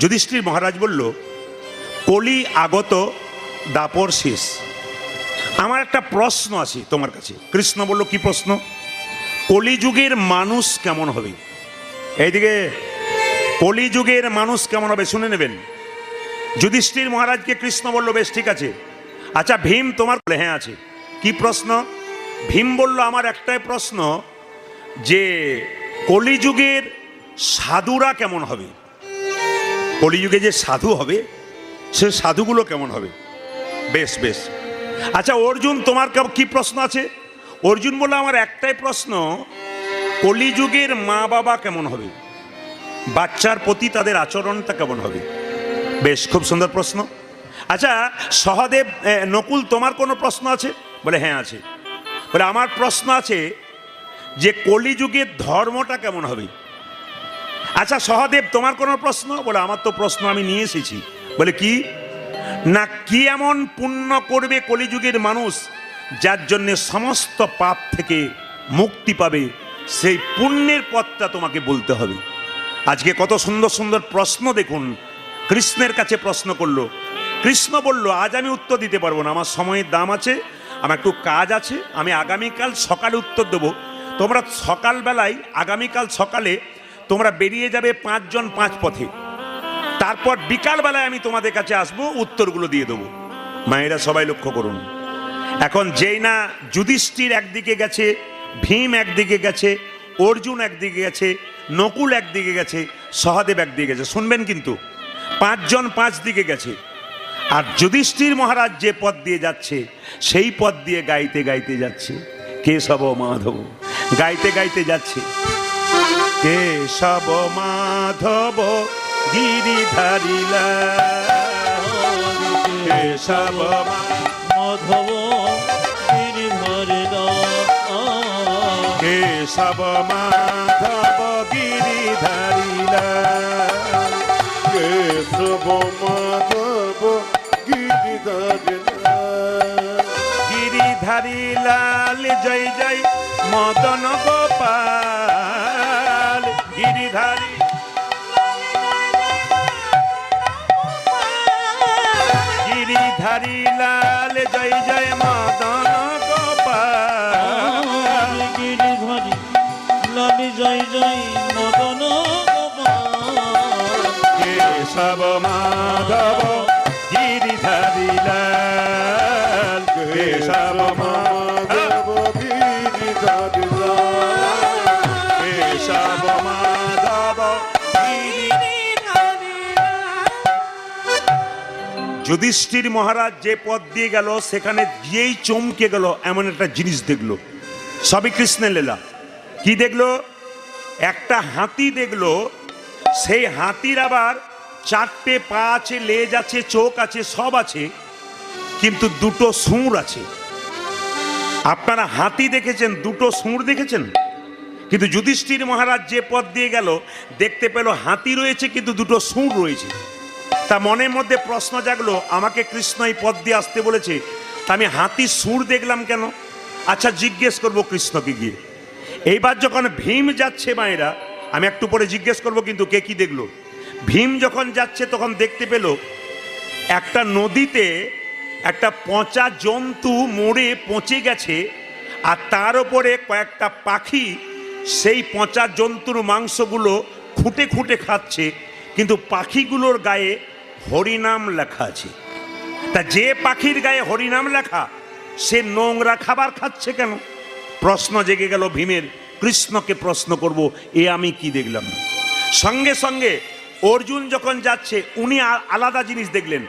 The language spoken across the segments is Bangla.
যুধিষ্ঠির মহারাজ বলল, কলি আগত দাপর শেষ। আমার একটা প্রশ্ন আছে তোমার কাছে। কৃষ্ণ বলল, কি প্রশ্ন? কলিযুগের মানুষ কেমন হবে? এইদিকে, কলিযুগের মানুষ কেমন হবে শুনে নেবেন। যুধিষ্ঠির মহারাজকে কৃষ্ণ বলল, বেশ ঠিক আছে, আচ্ছা ভীম তোমার? হ্যাঁ আছে। কি প্রশ্ন? ভীম বলল, আমার একটাই প্রশ্ন, যে কলিযুগের সাধুরা কেমন হবে? কলিযুগে যে সাধু হবে, সে সাধুগুলো কেমন হবে? বেশ বেশ। আচ্ছা অর্জুন, তোমার কি প্রশ্ন আছে? অর্জুন বলল, আমার একটাই প্রশ্ন, কলিযুগের মা বাবা কেমন হবে? বাচ্চার প্রতি তাদের আচরণটা কেমন হবে? বেশ, খুব সুন্দর প্রশ্ন। আচ্ছা সহদেব, নকুল, তোমার কোনো প্রশ্ন আছে? বলে হ্যাঁ আছে। বলে আমার প্রশ্ন আছে যে কলিযুগের ধর্মটা কেমন হবে? আচ্ছা সহদেব, তোমার কোনো প্রশ্ন? বলে আমার তো প্রশ্ন আমি নিয়ে এসেছি। বলে কি? না, কি এমন পুণ্য করবে কলিযুগের মানুষ যার জন্যে সমস্ত পাপ থেকে মুক্তি পাবে, সেই পুণ্যের পথটা তোমাকে বলতে হবে। আজকে কত সুন্দর সুন্দর প্রশ্ন দেখুন, কৃষ্ণের কাছে প্রশ্ন করলো। কৃষ্ণ বলল, আজ আমি উত্তর দিতে পারবো না, আমার সময়ের দাম আছে, আমার একটু কাজ আছে, আমি আগামীকাল সকালে উত্তর দেবো। তোমরা সকালবেলায়, আগামীকাল সকালে তোমরা বেরিয়ে যাবে 5 জন 5 পথে, তারপর বিকালবেলায় আমি তোমাদের কাছে আসবো, উত্তরগুলো দিয়ে দেবো। মায়েরা সবাই লক্ষ্য করুন, এখন যেই না যুধিষ্ঠির একদিকে গেছে, ভীম একদিকে গেছে, অর্জুন একদিকে গেছে, নকুল একদিকে গেছে, সহদেব একদিকে গেছে। শুনবেন কিন্তু, 5 জন 5 দিকে গেছে। আর যুধিষ্ঠির মহারাজ যে পথ দিয়ে যাচ্ছে, সেই পথ দিয়ে গাইতে গাইতে যাচ্ছে, কেশব মাধব, গাইতে গাইতে যাচ্ছে, কেশব মাধব গিরিধারিলা, কেশব মাধব গিরিধারিলা, কেশব মাধব গিরিধারিলা, কেশব মাধব গিরিধারিলা, গিরিধারিলাল জয় জয় মদন গোপাল, গিরিধারী গিরিধারিলাল জয় জয় মদন গোপাল, গিরিধারী লাল জয় জয় মদন গোপাল, কেশব মাধব গিরিধারিলাল, কেশব মাধব গিরিধারিলা, কেশব মাধব যুধিষ্ঠির মহারাজ যে পথ দিয়ে গেল, সেখানে গিয়েই চমকে গেল, এমন একটা জিনিস দেখলো। সবই কৃষ্ণের লীলা। কি দেখলো? একটা হাতি দেখলো, সেই হাতির আবার 4টে পা আছে, লেজ আছে, চোখ আছে, সব আছে, কিন্তু 2টো সুর আছে। আপনারা হাতি দেখেছেন, 2টো সুর দেখেছেন? কিন্তু যুধিষ্ঠির মহারাজ যে পথ দিয়ে গেল, দেখতে পেল হাতি রয়েছে কিন্তু 2টো সুর রয়েছে। তা মনের মধ্যে প্রশ্ন জাগলো, আমাকে কৃষ্ণ এই পথ দিয়ে আসতে বলেছে, তা আমি হাতির সুর দেখলাম কেন? আচ্ছা জিজ্ঞেস করবো কৃষ্ণকে গিয়ে। এইবার যখন ভীম যাচ্ছে, মায়েরা আমি একটু পরে জিজ্ঞেস করবো কিন্তু কে কি দেখলো। ভীম যখন যাচ্ছে তখন দেখতে পেল একটা নদীতে একটা পচা জন্তু মরে পচে গেছে, আর তার উপরে কয়েকটা পাখি সেই পচা জন্তুর মাংসগুলো খুঁটে খুঁটে খাচ্ছে, কিন্তু পাখিগুলোর গায়ে হরিনাম লেখা আছে। তা যে পাখির গায়ে হরিনাম লেখা, সে নোংরা খাবার খাচ্ছে কেন? প্রশ্ন জেগে গেল ভীমের, কৃষ্ণকে প্রশ্ন করব, এ আমি কি দেখলাম। সঙ্গে সঙ্গে অর্জুন যখন যাচ্ছে, উনি আলাদা জিনিস দেখলেন।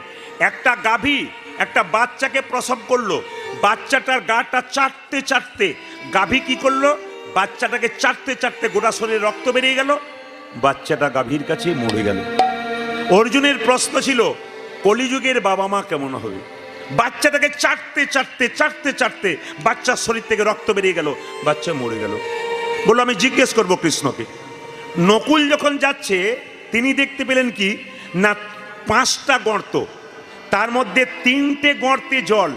একটা গাভী একটা বাচ্চাকে প্রসব করলো, বাচ্চাটার গাটা চাটতে চাটতে গাভী কি করলো, বাচ্চাটাকে চাটতে চাটতে গোটা শরীরে রক্ত বেরিয়ে গেল, বাচ্চাটা গাভীর কাছে মরে গেল। অর্জুনের প্রশ্ন ছিল, কলিযুগের বাবা মা কেমন হবে? বাচ্চাটাকে চাটতে চাটতে চাটতে চাটতে বাচ্চার শরীর থেকে রক্ত বেরিয়ে গেল, বাচ্চা মরে গেল। বললো আমি জিজ্ঞেস করবো কৃষ্ণকে। নকুল যখন যাচ্ছে, তিনি দেখতে পেলেন কি না, 5টা গর্ত, তার মধ্যে 3টে গর্তে জল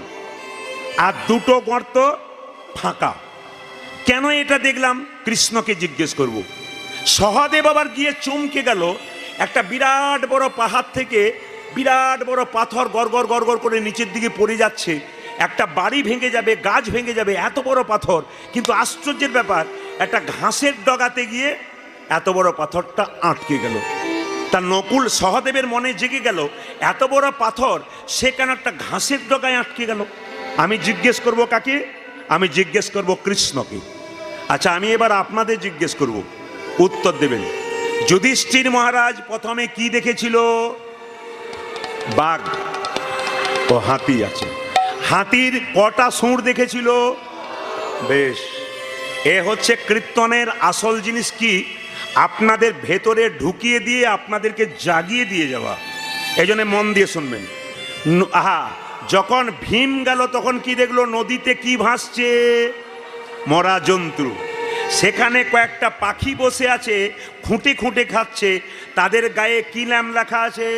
আর 2টো গর্ত ফাঁকা। কেন এটা দেখলাম? কৃষ্ণকে জিজ্ঞেস করব। সহদেব আবার গিয়ে চমকে গেল, একটা বিরাট বড় পাহাড় থেকে বিরাট বড় পাথর গড়গড় গড়গড় করে নিচের দিকে পড়ে যাচ্ছে, একটা বাড়ি ভেঙে যাবে, গাছ ভেঙে যাবে, এত বড় পাথর। কিন্তু আশ্চর্যের ব্যাপার, একটা ঘাসের ডগাতে গিয়ে এত বড় পাথরটা আটকে গেল। তা নকুল সহদেবের মনে জেগে গেল, এত বড় পাথর সে কেন একটা ঘাসের ডগায় আটকে গেল। আমি জিজ্ঞেস করব কাকে? আমি জিজ্ঞেস করব কৃষ্ণকে। আচ্ছা, আমি এবার আপনাদের জিজ্ঞেস করব, উত্তর দেবেন। যুধিষ্ঠির মহারাজ প্রথমে কি দেখেছিল? বাঘ ও হাতি আছে। হাতির কটা সুর দেখেছিল? বেশ, এ হচ্ছে কীর্তনের আসল জিনিস, কি আপনাদের ভেতরে ঢুকিয়ে দিয়ে আপনাদেরকে জাগিয়ে দিয়ে যাওয়া। এই জন্য মন দিয়ে শুনবেন। যখন ভীম গেল তখন কি দেখলো? নদীতে কি ভাসছে? মরা জন্তু। সেখানে কয়েকটা পাখি বসে আছে, খুঁটে খুঁটে খাচ্ছে। তাদের গায়ে কি নাম লেখা আছে?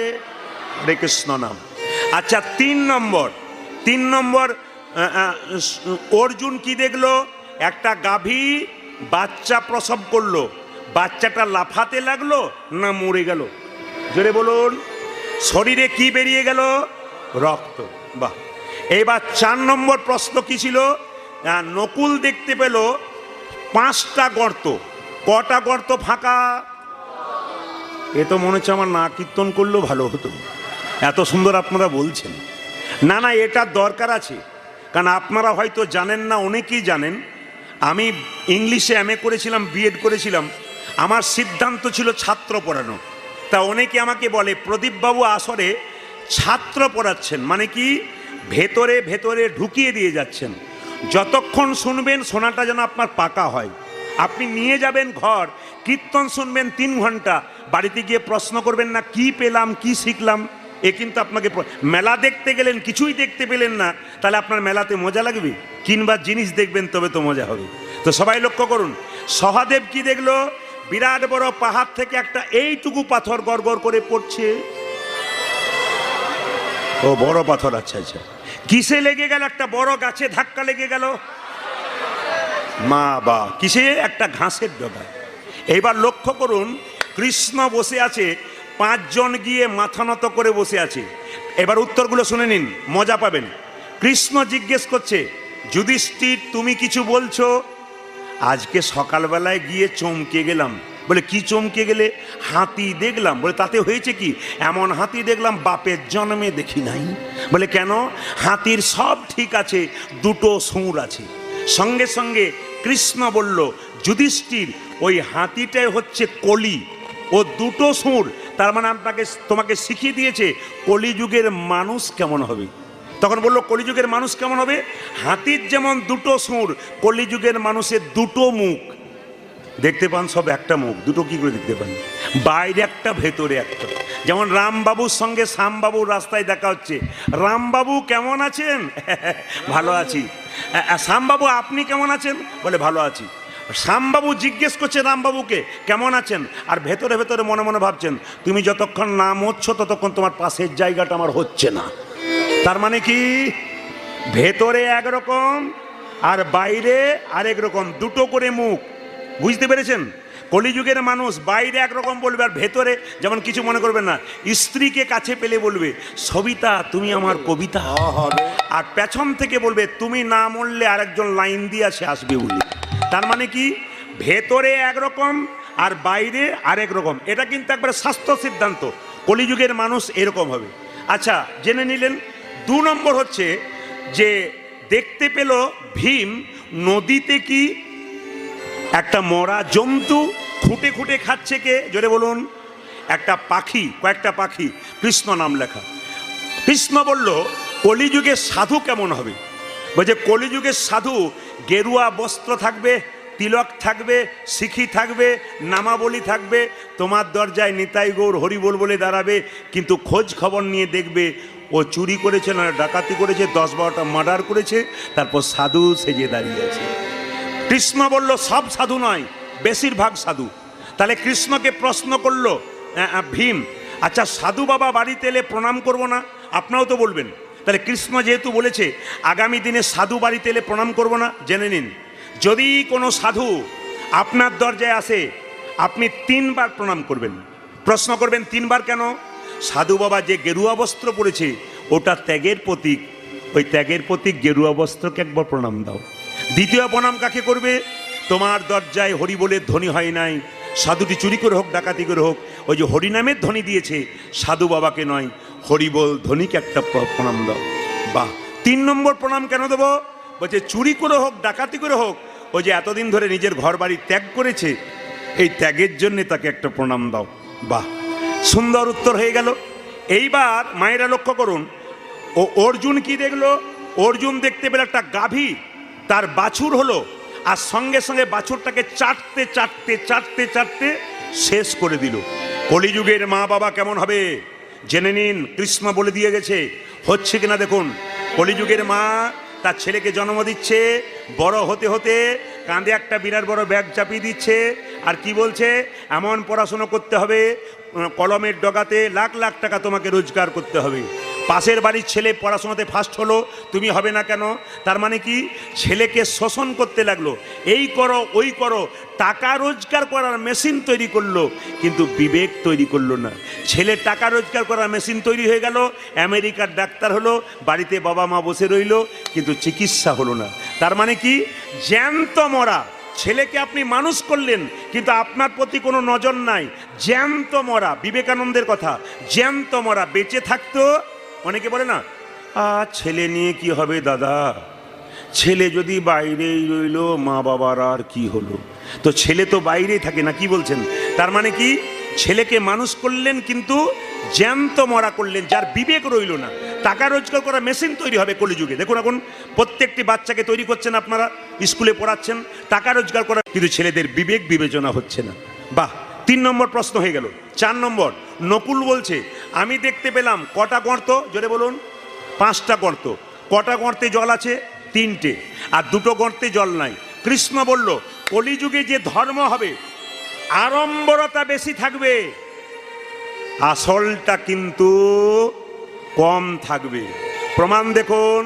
হরে কৃষ্ণ নাম। আচ্ছা, তিন নম্বর অর্জুন কি দেখলো? একটা গাভী বাচ্চা প্রসব করলো। বাচ্চাটা লাফাতে লাগলো না মরে গেল? জোরে বলুন। শরীরে কি বেরিয়ে গেল? রক্ত। বাহ। এবার 4 নম্বর প্রশ্ন কি ছিল? নকুল দেখতে পেল 5টা গর্ত। কটা গর্ত ফাঁকা? এ তো মনে হচ্ছে আমার না কীর্তন করলেও ভালো হতো, এত সুন্দর আপনারা বলছেন। না না, এটা দরকার আছে, কারণ আপনারা হয়তো জানেন না, অনেকেই জানেন। আমি ইংলিশে MA করেছিলাম, BEd করেছিলাম। আমার সিদ্ধান্ত ছিল ছাত্র পড়ানো। তা অনেকে আমাকে বলে, প্রদীপবাবু আসরে ছাত্র পড়াচ্ছেন মানে কি? ভেতরে ভেতরে ঢুকিয়ে দিয়ে যাচ্ছেন। যতক্ষণ শুনবেন শোনাটা যেন আপনার পাকা হয়। আপনি নিয়ে যাবেন ঘর, কীর্তন শুনবেন 3 ঘন্টা, বাড়িতে গিয়ে প্রশ্ন করবেন না কি পেলাম, কি শিখলাম। এ কিন্তু আপনাকে, মেলা দেখতে গেলেন কিছুই দেখতে পেলেন না, তাহলে আপনার মেলাতে মজা লাগবে? কিংবা জিনিস দেখবেন তবে তো মজা হবে। তো সবাই লক্ষ্য করুন, সহদেব কি দেখলো? বিরাট বড় পাহাড় থেকে একটা এইটুকু পাথর গড়গড় করে পড়ছে। ও বড় পাথর। আচ্ছা আচ্ছা, কিসে লেগে গেল? একটা বড় গাছে ধাক্কা লেগে গেল। মা বা কিসে? একটা ঘাসের ডগায়। এইবার লক্ষ্য করুন, কৃষ্ণ বসে আছে, 5 জন গিয়ে মাথা নত করে বসে আছে। এবার উত্তরগুলো শুনে নিন, মজা পাবেন। কৃষ্ণ জিজ্ঞেস করছে, যুধিষ্ঠির তুমি কিছু বলছো? আজকে সকালবেলায় গিয়ে চমকে গেলাম। বলে কি চমকে গেলে? হাতি দেখলাম। বলে তাতে হয়েছে কি? এমন হাতি দেখলাম বাপের জন্মে দেখি নাই। বলে কেন? হাতির সব ঠিক আছে, 2টো সুর আছে। সঙ্গে সঙ্গে কৃষ্ণ বলল, যুধিষ্ঠির ওই হাতিটাই হচ্ছে কলি, ও 2টো সুর। তার মানে তোমাকে শিখিয়ে দিয়েছে কলিযুগের মানুষ কেমন হবে। তখন বললো কলিযুগের মানুষ কেমন হবে? হাতির যেমন 2টো সুর, কলিযুগের মানুষের 2টো মুখ। দেখতে পান সব একটা মুখ, 2টো কি করে দেখতে পান? বাইরে একটা, ভেতরে একটা। যেমন রামবাবুর সঙ্গে শ্যামবাবুর রাস্তায় দেখা হচ্ছে। রামবাবু কেমন আছেন? ভালো আছি। শ্যামবাবু আপনি কেমন আছেন? বলে ভালো আছি। শ্যামবাবু জিজ্ঞেস করছে রামবাবুকে কেমন আছেন, আর ভেতরে ভেতরে মনে মনে ভাবছেন তুমি যতক্ষণ নাম হচ্ছ ততক্ষণ তোমার পাশের জায়গাটা আমার হচ্ছে না। তার মানে কি? ভেতরে একরকম আর বাইরে আরেক রকম, 2টো করে মুখ। বুঝতে পেরেছেন? কলিযুগের মানুষ বাইরে একরকম বলবে, আর ভেতরে যেমন কিছু মনে করবে না। স্ত্রীকে কাছে পেলে বলবে সবিতা তুমি আমার কবিতা, আর পেছন থেকে বলবে তুমি না মরলে আরেকজন লাইন দিয়ে আসবে বলে। তার মানে কি? ভেতরে একরকম আর বাইরে আরেক রকম। এটা কিন্তু একবার শাস্ত্র সিদ্ধান্ত, কলিযুগের মানুষ এরকম হবে। আচ্ছা, জেনে নিলেন। 2 নম্বর হচ্ছে যে দেখতে পেল ভীম নদীতে কি একটা মরা জন্তু খুঁটে খুঁটে খাচ্ছে। কে? জোরে বলুন। একটা পাখি, কয়েকটা পাখি, কৃষ্ণ নাম লেখা। কৃষ্ণ বলল কলিযুগের সাধু কেমন হবে? বলছে কলিযুগের সাধু গেরুয়া বস্ত্র থাকবে, তিলক থাকবে, শিখি থাকবে, নামাবলী থাকবে, তোমার দরজায় নিতাই গৌর হরিবোল বলে দাঁড়াবে, কিন্তু খোঁজ খবর নিয়ে দেখবে ও চুরি করেছে না ডাকাতি করেছে, 10-12টা মার্ডার করেছে, তারপর সাধু সেজে দাঁড়িয়ে আছে। কৃষ্ণ বলল সব সাধু নয়, বেশিরভাগ সাধু। তাহলে কৃষ্ণকে প্রশ্ন করলো ভীম, আচ্ছা সাধু বাবা বাড়িতে এলে প্রণাম করব না? আপনারাও তো বলবেন। তাহলে কৃষ্ণ যেহেতু বলেছে আগামী দিনে সাধু বাড়িতে এলে প্রণাম করব না, জেনে নিন। যদি কোনো সাধু আপনার দরজায় আসে আপনি 3 বার প্রণাম করবেন। প্রশ্ন করবেন 3 বার কেন? সাধু বাবা যে গেরুয়া বস্ত্র পরেছে ওটা ত্যাগের প্রতীক, ওই ত্যাগের প্রতীক গেরুয়া বস্ত্রকে একবার প্রণাম দাও। দ্বিতীয় প্রণাম কাকে করবে? তোমার দরজায় হরি বলে ধ্বনি হয় নাই, সাধুটি চুরি করে হোক ডাকাতি করে হোক, ওই যে হরিনামের ধ্বনি দিয়েছে সাধু বাবাকে নয়, হরি বল ধ্বনিকে একটা প্রণাম দাও। বাহ। 3 নম্বর প্রণাম কেন দেবো? বলছে চুরি করে হোক ডাকাতি করে হোক, ওই যে এতদিন ধরে নিজের ঘর বাড়ি ত্যাগ করেছে, এই ত্যাগের জন্যে তাকে একটা প্রণাম দাও। বাহ, সুন্দর উত্তর হয়ে গেল। এইবার মায়েরা লক্ষ্য করুন, ও অর্জুন কি দেখলো? অর্জুন দেখতে পেল একটা গাভী তার বাছুর হলো, আর সঙ্গে সঙ্গে বাছুরটাকে চাটতে চাটতে চাটতে চাটতে শেষ করে দিল। কলিযুগের মা বাবা কেমন হবে জেনে নিন, কৃষ্ণ বলে দিয়ে গেছে। হচ্ছে কিনা দেখুন, কলিযুগের মা তার ছেলেকে জন্ম দিচ্ছে, বড় হতে হতে কাঁধে একটা বিরাট বড় ব্যাগ চাপিয়ে দিচ্ছে, আর কি বলছে? এমন পড়াশোনা করতে হবে, কলমের ডগাতে লাখ লাখ টাকা তোমাকে রোজগার করতে হবে। পাশের বাড়ির ছেলে পড়াশোনাতে ফার্স্ট হলো, তুমি হবে না কেন? তার মানে কি? ছেলেকে শোষণ করতে লাগলো, এই করো ওই করো, টাকা রোজগার করার মেশিন তৈরি করলো, কিন্তু বিবেক তৈরি করলো না। ছেলে টাকা রোজগার করার মেশিন তৈরি হয়ে গেল, আমেরিকার ডাক্তার হলো, বাড়িতে বাবা মা বসে রইল, কিন্তু চিকিৎসা হলো না। তার মানে কি? জ্যান্ত মরা। ছেলেকে আপনি মানুষ করলেন, কিন্তু আপনার প্রতি কোনো নজর নাই, জ্যান্ত মরা। বিবেকানন্দের কথা, জ্যান্ত মরা। বেঁচে থাকতো, অনেকে বলে না ছেলে নিয়ে কি হবে দাদা, ছেলে যদি বাইরেই রইল মা বাবার আর কি হলো? তো ছেলে তো বাইরেই থাকে না, কি বলছেন? তার মানে কি? ছেলেকে মানুষ করলেন কিন্তু জ্যান্ত মরা করলেন, যার বিবেক রইল না। টাকা রোজগার করা মেশিন তৈরি হবে কলিযুগে। দেখুন এখন প্রত্যেকটি বাচ্চাকে তৈরি করছেন আপনারা, স্কুলে পড়াচ্ছেন, টাকা রোজগার করা, কিন্তু ছেলেদের বিবেক বিবেচনা হচ্ছে না। বাহ, 3 নম্বর প্রশ্ন হয়ে গেল। 4 নম্বর, নকুল বলছে আমি দেখতে পেলাম কটা গর্ত? জোরে বলুন। 5টা গর্ত। কটা গর্তে জল আছে? 3টে, আর 2টো গর্তে জল নাই। কৃষ্ণ বলল কলিযুগে যে ধর্ম হবে আড়ম্বরতা বেশি থাকবে, আসলটা কিন্তু কম থাকবে। প্রমাণ দেখুন,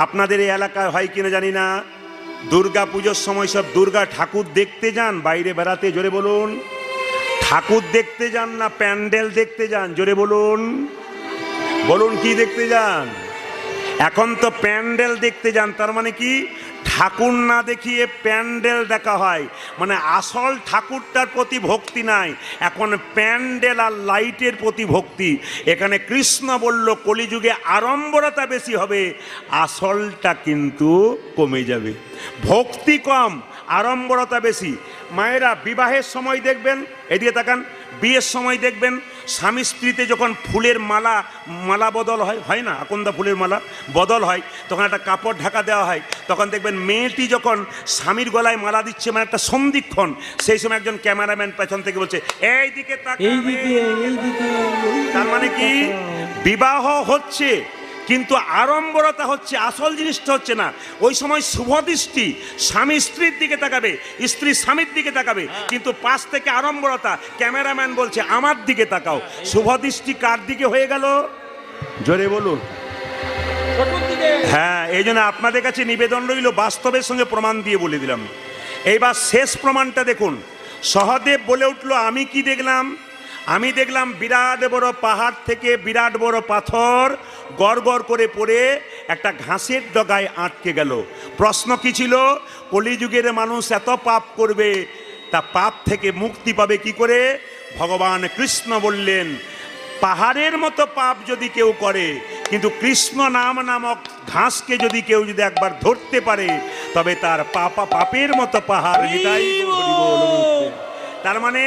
আপনাদের এই এলাকায় হয় কিনা জানি না, দুর্গা পুজোর সময় সব দুর্গা ঠাকুর দেখতে যান বাইরে বেড়াতে? জোরে বলুন। ঠাকুর দেখতে যান না প্যান্ডেল দেখতে যান? জোরে বলুন। বলুন কি দেখতে যান? এখন তো প্যান্ডেল দেখতে যান। তার মানে কি? ঠাকুর না দেখিয়ে প্যান্ডেল দেখা হয়, মানে আসল ঠাকুরটার প্রতি ভক্তি নাই, এখন প্যান্ডেল আর লাইটের প্রতি ভক্তি। এখানে কৃষ্ণ বলল কলিযুগে আড়ম্বরতা বেশি হবে, আসলটা কিন্তু কমে যাবে। ভক্তি কম, আড়ম্বরতা বেশি। মায়েরা বিবাহের সময় দেখবেন, এদিকে তাকান, বিয়ের সময় দেখবেন স্বামী স্ত্রীতে যখন ফুলের মালা বদল হয় না, আকন্দা ফুলের মালা বদল হয়, তখন একটা কাপড় ঢাকা দেওয়া হয়, তখন দেখবেন মেয়েটি যখন স্বামীর গলায় মালা দিচ্ছে, মানে একটা সন্ধিক্ষণ, সেই সময় একজন ক্যামেরাম্যান পেছন থেকে বলছে এই দিকে তাকাবে। তার মানে কি? বিবাহ হচ্ছে কিন্তু আড়ম্বরতা হচ্ছে, আসল জিনিসটা হচ্ছে না। ওই সময় শুভদৃষ্টি, স্বামী স্ত্রীর দিকে তাকাবে, স্ত্রী স্বামীর দিকে তাকাবে, কিন্তু পাশ থেকে আড়ম্বরতা, ক্যামেরাম্যান বলছে আমার দিকে তাকাও। শুভদৃষ্টি কার দিকে হয়ে গেল? জোরে বলুন। হ্যাঁ, এই জন্য আপনাদের কাছে নিবেদন রইল, বাস্তবের সঙ্গে প্রমাণ দিয়ে বলে দিলাম। এইবার শেষ প্রমাণটা দেখুন। সহদেব বলে উঠলো আমি কি দেখলাম? আমি দেখলাম বিরাট বড় পাহাড় থেকে বিরাট বড় পাথর গড় গড় করে পড়ে একটা ঘাসের ডগায় আটকে গেল। প্রশ্ন কি ছিল? কলিযুগের মানুষ এত পাপ করবে, তা পাপ থেকে মুক্তি পাবে কি করে? ভগবান কৃষ্ণ বললেন পাহাড়ের মতো পাপ যদি কেউ করে, কিন্তু কৃষ্ণ নাম নামক ঘাসকে যদি কেউ একবার ধরতে পারে, তবে তার পাপের মতো পাহাড় নিতাই গৌর। তার মানে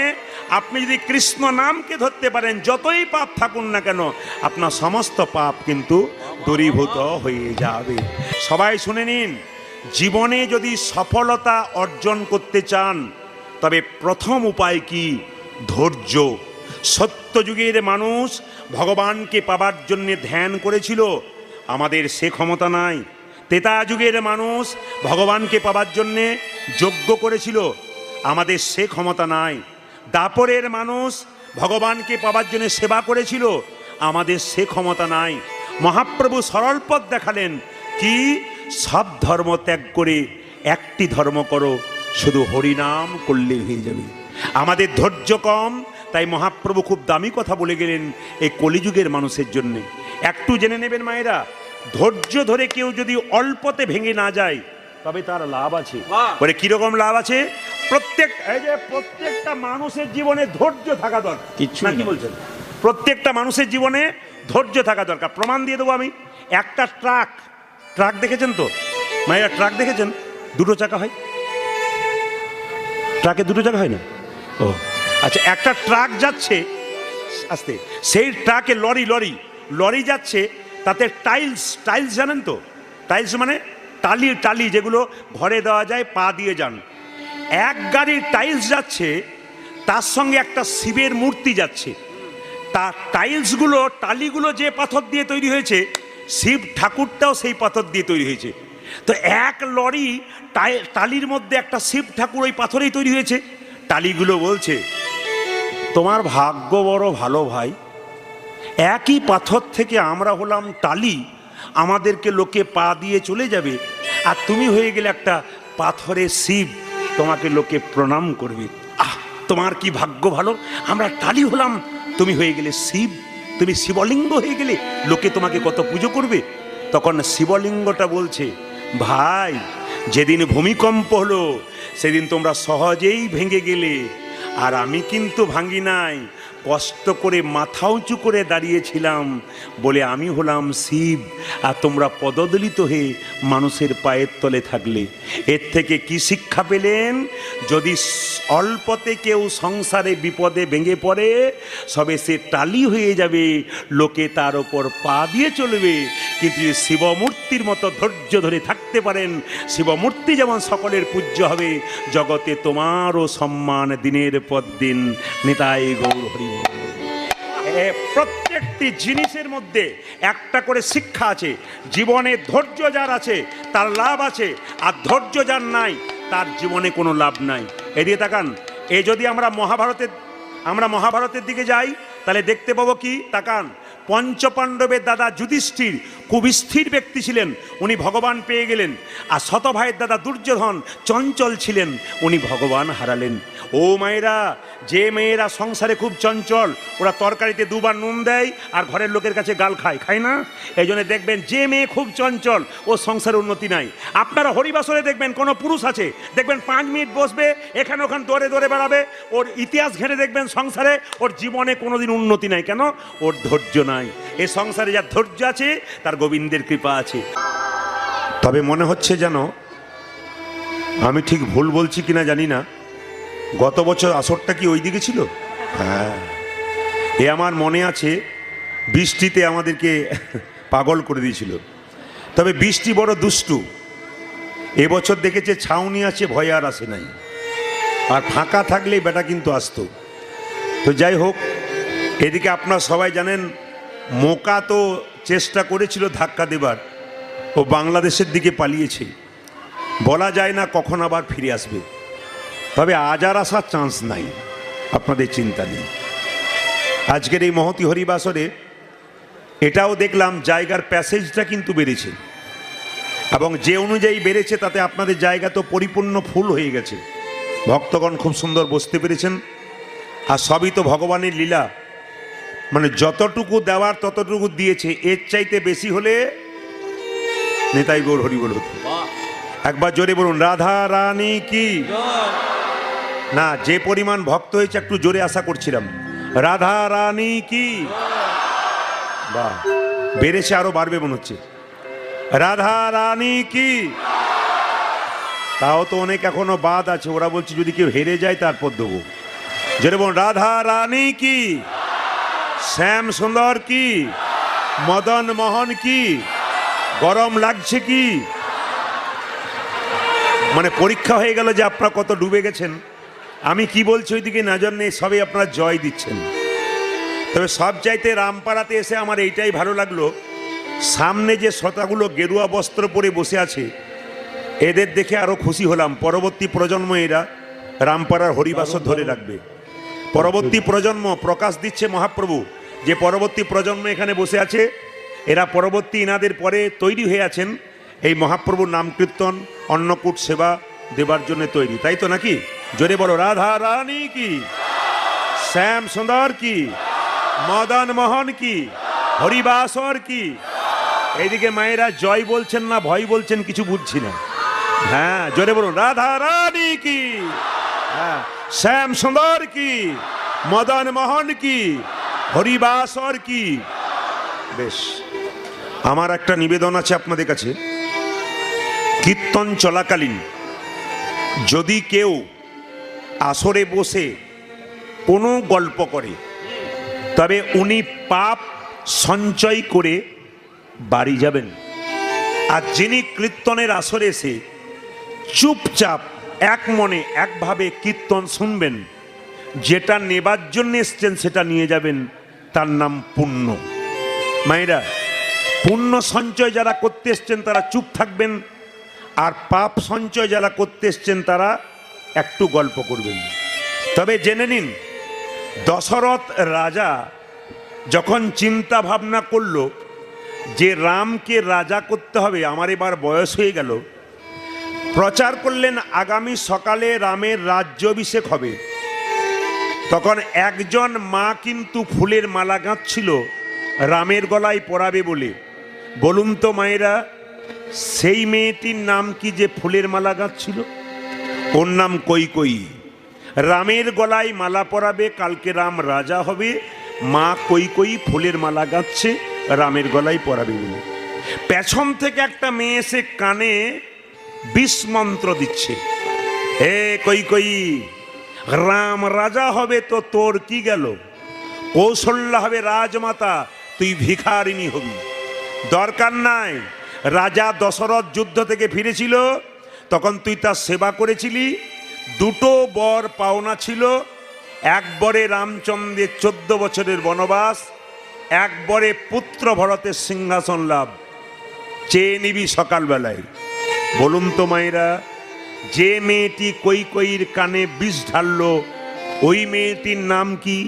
আপনি যদি কৃষ্ণ নামকে ধরতে পারেন, যতই পাপ থাকুন না কেন, আপনার সমস্ত পাপ কিন্তু দূরীভূত হয়ে যাবে। সবাই শুনে নিন, জীবনে যদি সফলতা অর্জন করতে চান, তবে প্রথম উপায় কি? ধৈর্য। সত্যযুগের মানুষ ভগবানকে পাবার জন্য ধ্যান করেছিল, আমাদের সে ক্ষমতা নাই। ত্রেতা যুগের মানুষ ভগবানকে পাবার জন্যে যজ্ঞ করেছিল, আমাদের সে ক্ষমতা নাই। দাপরের মানুষ ভগবানকে পাবার জন্য সেবা করেছিল, আমাদের সে ক্ষমতা নাই। মহাপ্রভু সরল পথ দেখালেন, কি? সব ধর্ম ত্যাগ করে একটি ধর্ম করো, শুধু হরিনাম করলে হয়ে যাবে। আমাদের ধৈর্য কম, তাই মহাপ্রভু খুব দামি কথা বলে গেলেন এই কলিযুগের মানুষের জন্য। একটু জেনে নেবেন মায়েরা, ধৈর্য ধরে কেউ যদি অল্পতে ভেঙে না যায় তবে তার লাভ আছে। বলে কিরকম লাভ আছে? প্রত্যেকটা মানুষের জীবনে ধৈর্য থাকা দরকার। কিচ্ছু না কি না। বলছেন? প্রত্যেকটা মানুষের জীবনে ধৈর্য থাকা দরকার। প্রমাণ দিয়ে দেবো আমি। একটা ট্রাক দেখেছেন তো মায়েরা? ট্রাক দেখেছেন? দুটো চাকা হয়। ট্রাকে দুটো চাকা হয় না? ও আচ্ছা, একটা ট্রাক যাচ্ছে আস্তে, সেই ট্রাকে লরি যাচ্ছে, তাতে টাইলস জানেন তো? টাইলস মানে টালি যেগুলো ঘরে দেওয়া যায়, পা দিয়ে যান। এক গাড়ির টাইলস যাচ্ছে, তার সঙ্গে একটা শিবের মূর্তি যাচ্ছে। তা টালিগুলো যে পাথর দিয়ে তৈরি হয়েছে, শিব ঠাকুরটাও সেই পাথর দিয়ে তৈরি হয়েছে। তো এক লরি টালির মধ্যে একটা শিব ঠাকুর ওই পাথরেই তৈরি হয়েছে। টালিগুলো বলছে, তোমার ভাগ্য বড় ভালো ভাই, একই পাথর থেকে আমরা হলাম টালি, আমাদেরকে লোকে পা দিয়ে চলে যাবে, আর তুমি হয়ে গেলে একটা পাথরের শিব, তোমাকে লোকে প্রণাম করবে। আহ, তোমার কি ভাগ্য ভালো, আমরা টালি হলাম, তুমি হয়ে গেলে শিব, তুমি শিবলিঙ্গ হয়ে গেলে, লোকে তোমাকে কত পুজো করবে। তখন শিবলিঙ্গটা বলছে, ভাই যেদিন ভূমিকম্প হলো সেদিন তোমরা সহজেই ভেঙে গেলে, আর আমি কিন্তু ভাঙি নাই, কষ্ট করে মাথা উঁচু করে দাঁড়িয়েছিলাম বলে আমি হলাম শিব, আর তোমরা পদদলিত হয়ে মানুষের পায়ের তলে থাকলে। এর থেকে কি শিক্ষা পেলেন? যদি অল্পতে কেউ সংসারে বিপদে ভেঙে পড়ে, সবে সে টালি হয়ে যাবে, লোকে তার ওপর পা দিয়ে চলবে। কিন্তু যদি শিবমূর্তির মতো ধৈর্য ধরে থাকতে পারেন, শিবমূর্তি যেমন সকলের পূজ্য হবে, জগতে তোমারও সম্মান দিনের পর দিন। নিতাই গৌর হরি। প্রত্যেকটি জিনিসের মধ্যে একটা করে শিক্ষা আছে। জীবনে ধৈর্য যার আছে তার লাভ আছে, আর ধৈর্য যার নাই তার জীবনে কোনো লাভ নাই। এদিকে তাকান, যদি আমরা মহাভারতের দিকে যাই তাহলে দেখতে পাবো কি, তাকান, পঞ্চপাণ্ডবের দাদা যুধিষ্ঠির খুব স্থির ব্যক্তি ছিলেন, উনি ভগবান পেয়ে গেলেন। আর শতভাইয়ের দাদা দুর্যোধন চঞ্চল ছিলেন, উনি ভগবান হারালেন। ও মায়েরা, যে মেয়েরা সংসারে খুব চঞ্চল, ওরা তরকারিতে দুবার নুন দেয় আর ঘরের লোকের কাছে গাল খায় না? এই জন্য দেখবেন যে মেয়ে খুব চঞ্চল, ও সংসারে উন্নতি নাই। আপনারা হরিবাসরে দেখবেন কোনো পুরুষ আছে, দেখবেন 5 মিনিট বসবে, এখানে ওখানে দৌড়ে বেড়াবে, ওর ইতিহাস ঘেঁটে দেখবেন সংসারে ওর জীবনে কোনোদিন উন্নতি নাই। কেন? ওর ধৈর্য নাই। এই সংসারে যার ধৈর্য আছে তার গোবিন্দের কৃপা আছে। তবে মনে হচ্ছে যেন, আমি ঠিক ভুল বলছি কিনা জানি না, গত বছর আসরটা কি ওই দিকে ছিল? হ্যাঁ, এ আমার মনে আছে, বৃষ্টিতে আমাদেরকে পাগল করে দিয়েছিল। তবে বৃষ্টি বড় দুষ্টু, এবছর দেখেছে ছাউনি আছে, ভয় আর আসে নাই, আর ফাঁকা থাকলেই বেটা কিন্তু আসতো। তো যাই হোক, এদিকে আপনারা সবাই জানেন, মোকা তো চেষ্টা করেছিল ধাক্কা দেবার, ও বাংলাদেশের দিকে পালিয়েছে। বলা যায় না কখন আবার ফিরে আসবে, তবে আজ আর আসার চান্স নাই, আপনাদের চিন্তা নেই। আজকের এই মহতী হরিবাসরে এটাও দেখলাম, জায়গার প্যাসেজটা কিন্তু বেড়েছে, এবং যে অনুযায়ী বেড়েছে তাতে আপনাদের জায়গা তো পরিপূর্ণ ফুল হয়ে গেছে। ভক্তগণ খুব সুন্দর বসতে পেরেছেন, আর সবই তো ভগবানের লীলা। মানে যতটুকু দেওয়ার ততটুকু দিয়েছে, এর চাইতে বেশি হলে নিতাই গৌর হরি বল হতো। একবার জোরে বলুন, রাধা রানী কি। না, যে পরিমাণ ভক্ত হয়েছে একটু জোরে আশা করছিলাম, রাধা রানী কি। বাহ, বেড়েছে, আরো বাড়বে মনে হচ্ছে। রাধা রানী কি। তাও তো অনেক এখনো বাদ আছে, ওরা বলছে যদি কেউ হেরে যায় তারপর দেবো। জোরে বলুন, রাধা রানী কি। শ্যাম সুন্দর কি। মদন মোহন কি। গরম লাগছে কি। মানে পরীক্ষা হয়ে গেল যে আপনারা কত ডুবে গেছেন। আমি কি বলছি ওইদিকে নজর নেই, সবই আপনারা জয় দিচ্ছেন। তবে সব চাইতে রামপাড়াতে এসে আমার এইটাই ভালো লাগলো, সামনে যে শ্রোতাগুলো গেরুয়া বস্ত্র পরে বসে আছে, এদের দেখে আরো খুশি হলাম। পরবর্তী প্রজন্ম এরা রামপাড়ার হরিবাসর ধরে রাখবে। পরবর্তী প্রজন্ম প্রকাশ দিচ্ছে মহাপ্রভু, যে পরবর্তী প্রজন্ম এখানে বসে আছে, এরা পরবর্তী ইনাদের পরে তৈরি হয়ে আছেন এই মহাপ্রভুর নাম কীর্তন, অন্নকূট সেবা দেবার জন্য তৈরি, তাই তো নাকি? জোরে বলো, রাধা রানী কি। শ্যাম সুন্দর কি, মদন মোহন কি, হরিবাসর কি। এইদিকে মায়েরা জয় বলছেন না ভয় বলছেন কিছু বুঝছি না। হ্যাঁ জোরে বলুন, রাধা রানী কি, হ্যাঁ শ্যাম সুন্দর কি, মদন মোহন কি, হরিবাসর কি। বেশ, আমার একটা নিবেদন আছে আপনাদের কাছে। কীর্তন চলাকালীন যদি কেউ আসরে বসে কোনো গল্প করে, তবে উনি পাপ সঞ্চয় করে বাড়ি যাবেন। আর যিনি কীর্তনের আসরে এসে চুপচাপ এক মনে একভাবে কীর্তন শুনবেন, যেটা নেবার জন্য এসছেন সেটা নিয়ে যাবেন, তার নাম পুণ্য। মায়েরা, পুণ্য সঞ্চয় যারা করতে এসছেন তারা চুপ থাকবেন, আর পাপ সঞ্চয় যারা করতে এসছেন তারা একটু গল্প করবেন। তবে জেনে নিন, দশরথ রাজা যখন চিন্তা ভাবনা করল যে রামকে রাজা করতে হবে, আমার এবার বয়স হয়ে গেল, প্রচার করলেন আগামী সকালে রামের রাজ্যাভিষেক হবে। তখন একজন মা কিন্তু ফুলের মালা গাঁথছিল রামের গলায় পরাবে বলে। বলুন তো মায়েরা, সেই মেয়েটির নাম কি যে ফুলের মালা গাঁথছিল? ওর নাম কৈকেয়ী। রামের গলায় মালা পরাবে, কালকে রাম রাজা হবে, মা কৈকেয়ী ফুলের মালা গাঁথছে রামের গলায় পরাবে বলে। পেছন থেকে একটা মেয়ে এসে কানে বিষ মন্ত্র দিচ্ছে, হে কৈকেয়ী, রাম রাজা হবে তো তোর কি গেল? কৌশল্যা হবে রাজমাতা, তুই ভিখারিনী হবি। দরকার নাই, রাজা দশরথ যুদ্ধ থেকে ফিরেছিল, তখন তুই তার সেবা করেছিলি। দুটো বর পাওনা ছিল, এক বরে রামচন্দ্রের 14 বছরের বনবাস, এক বরে পুত্র ভরতের সিংহাসন লাভ। চেয়ে নিবি সকালবেলায়। বলুন তো মায়েরা, যে মেয়েটি কৈকেয়ীর কানে বিষ ঢালল, ওই মেয়েটির নাম কি?